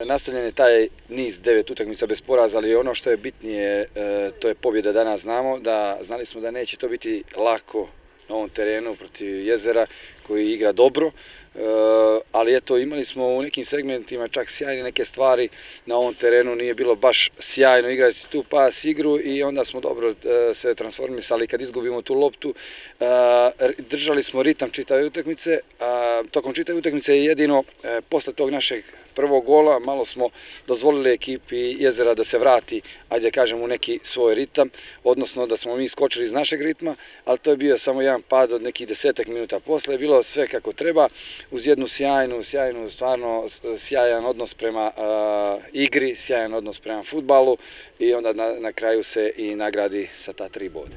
Nastavljen je taj niz 9 utakmica bez poraza, ali ono što je bitnije, to je pobjeda danas. Znali smo da neće to biti lako na ovom terenu protiv Jezera koji igra dobro, ali eto imali smo u nekim segmentima čak sjajne neke stvari na ovom terenu, nije bilo baš sjajno igrati tu pas igru i onda smo dobro se transformisali kad izgubimo tu loptu. Držali smo ritam čitave utakmice, tokom čitave utakmice je jedino posle tog našeg prvog gola malo smo dozvolili ekipi Jezera da se vrati, ajde kažem, u neki svoj ritam, odnosno da smo mi skočili iz našeg ritma, ali to je bio samo jedan pad od nekih 10 minuta posle, je bilo sve kako treba, uz jednu sjajnu, stvarno sjajan odnos prema igri, sjajan odnos prema fudbalu i onda na kraju se i nagradi sa ta 3 boda.